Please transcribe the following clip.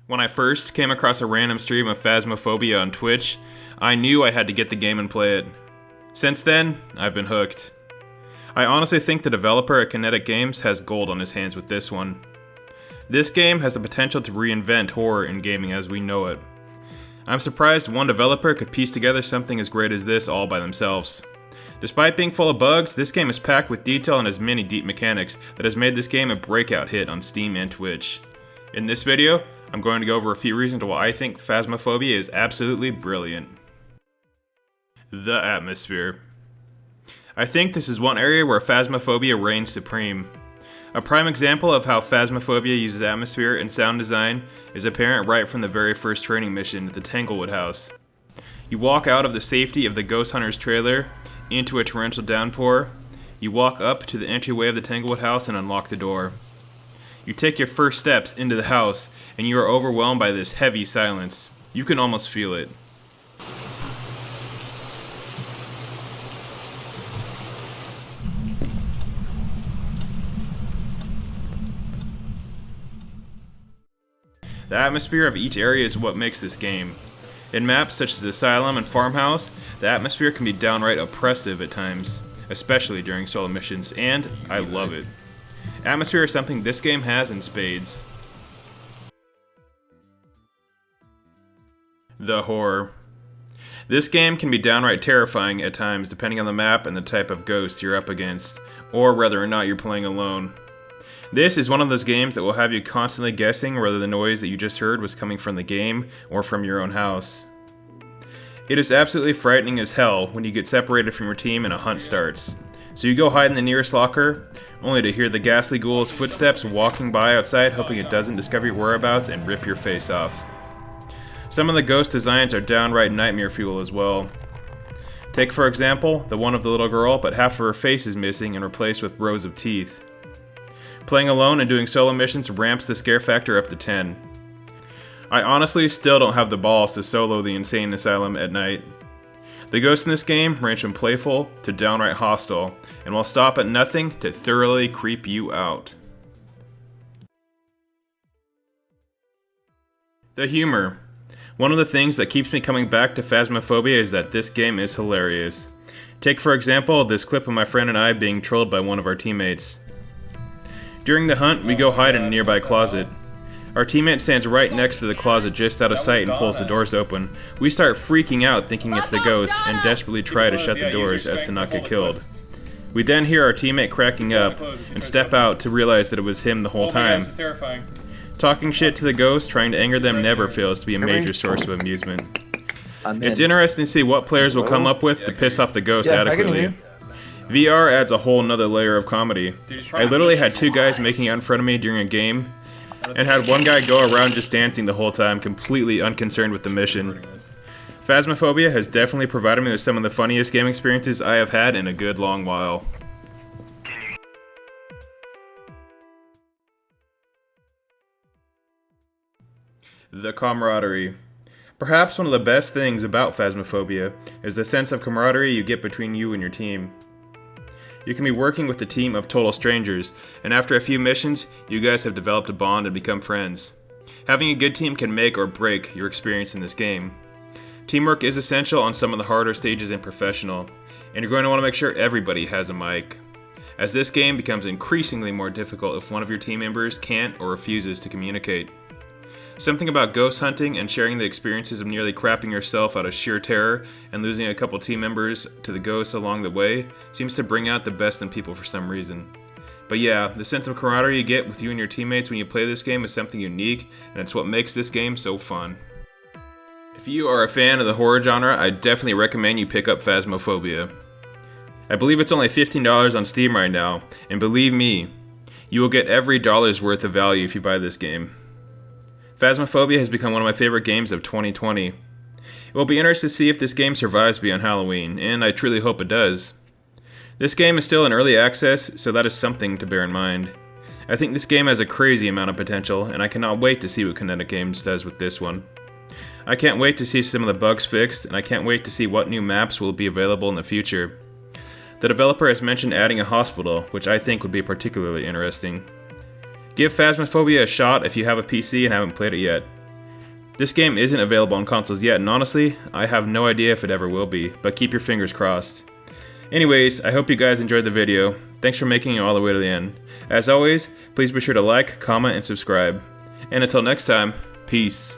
When I first came across a random stream of Phasmophobia on Twitch, I knew I had to get the game and play it. Since then, I've been hooked. I honestly think the developer at Kinetic Games has gold on his hands with this one. This game has the potential to reinvent horror in gaming as we know it. I'm surprised one developer could piece together something as great as this all by themselves. Despite being full of bugs, this game is packed with detail and has many deep mechanics that has made this game a breakout hit on Steam and Twitch. In this video, I'm going to go over a few reasons why I think Phasmophobia is absolutely brilliant. The atmosphere. I think this is one area where Phasmophobia reigns supreme. A prime example of how Phasmophobia uses atmosphere and sound design is apparent right from the very first training mission at the Tanglewood house. You walk out of the safety of the Ghost Hunter's trailer into a torrential downpour. You walk up to the entryway of the Tanglewood house and unlock the door. You take your first steps into the house, and you are overwhelmed by this heavy silence. You can almost feel it. The atmosphere of each area is what makes this game. In maps such as Asylum and Farmhouse, the atmosphere can be downright oppressive at times, especially during solo missions, and I love it. Atmosphere is something this game has in spades. The horror. This game can be downright terrifying at times depending on the map and the type of ghost you're up against, or whether or not you're playing alone. This is one of those games that will have you constantly guessing whether the noise that you just heard was coming from the game or from your own house. It is absolutely frightening as hell when you get separated from your team and a hunt starts. So you go hide in the nearest locker, only to hear the ghastly ghoul's footsteps walking by outside, hoping it doesn't discover your whereabouts and rip your face off. Some of the ghost designs are downright nightmare fuel as well. Take for example, the one of the little girl, but half of her face is missing and replaced with rows of teeth. Playing alone and doing solo missions ramps the scare factor up to 10. I honestly still don't have the balls to solo the insane asylum at night. The ghosts in this game range from playful to downright hostile, and will stop at nothing to thoroughly creep you out. The humor. One of the things that keeps me coming back to Phasmophobia is that this game is hilarious. Take for example this clip of my friend and I being trolled by one of our teammates. During the hunt, we go hide in a nearby closet. Our teammate stands right next to the closet just out of sight and pulls the doors open. We start freaking out thinking it's the ghost and desperately try to shut the doors as to not get killed. We then hear our teammate cracking up and step out to realize that it was him the whole time. Talking shit to the ghost, trying to anger them never fails to be a major source of amusement. It's interesting to see what players will come up with to piss off the ghost adequately. VR adds a whole nother layer of comedy. I literally had two guys making out in front of me during a game, and had one guy go around just dancing the whole time, completely unconcerned with the mission. Phasmophobia has definitely provided me with some of the funniest game experiences I have had in a good long while. The camaraderie. Perhaps one of the best things about Phasmophobia is the sense of camaraderie you get between you and your team. You can be working with a team of total strangers, and after a few missions, you guys have developed a bond and become friends. Having a good team can make or break your experience in this game. Teamwork is essential on some of the harder stages in Professional, and you're going to want to make sure everybody has a mic, as this game becomes increasingly more difficult if one of your team members can't or refuses to communicate. Something about ghost hunting and sharing the experiences of nearly crapping yourself out of sheer terror and losing a couple team members to the ghosts along the way seems to bring out the best in people for some reason. But yeah, the sense of camaraderie you get with you and your teammates when you play this game is something unique, and it's what makes this game so fun. If you are a fan of the horror genre, I definitely recommend you pick up Phasmophobia. I believe it's only $15 on Steam right now, and believe me, you will get every dollar's worth of value if you buy this game. Phasmophobia has become one of my favorite games of 2020. It will be interesting to see if this game survives beyond Halloween, and I truly hope it does. This game is still in early access, so that is something to bear in mind. I think this game has a crazy amount of potential, and I cannot wait to see what Kinetic Games does with this one. I can't wait to see some of the bugs fixed, and I can't wait to see what new maps will be available in the future. The developer has mentioned adding a hospital, which I think would be particularly interesting. Give Phasmophobia a shot if you have a PC and haven't played it yet. This game isn't available on consoles yet, and honestly, I have no idea if it ever will be, but keep your fingers crossed. Anyways, I hope you guys enjoyed the video. Thanks for making it all the way to the end. As always, please be sure to like, comment, and subscribe. And until next time, peace.